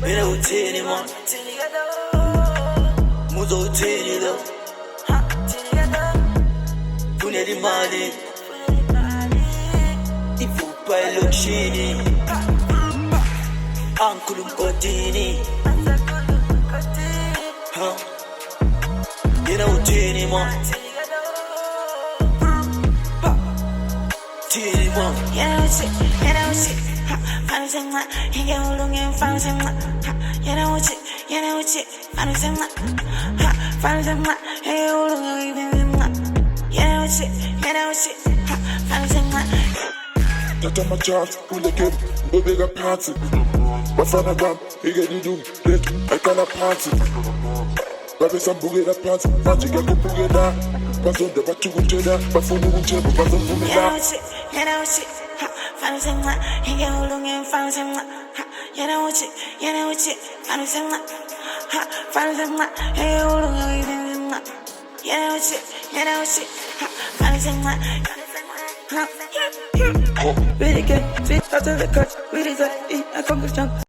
Beni utini man Muzo utini do Pune di mali Ifu pa lokshini Ankulum kotini Beni utini man Tini man You know shit, find some he get along and find some you know shit, find some hey along even you know shit, find some That time my chance, who they get, no bigger party. My father gram, he get the doom, I cannot party. Baby some boogie that party, magic I go boogie that. Pass on the back to Ucheda, but for no Ucheda, pass on for me now. You know shit, find some he get along and find some you know shit, find some hey along even you know shit, find some Really good, sweet, after the cut, really good, I come with jump.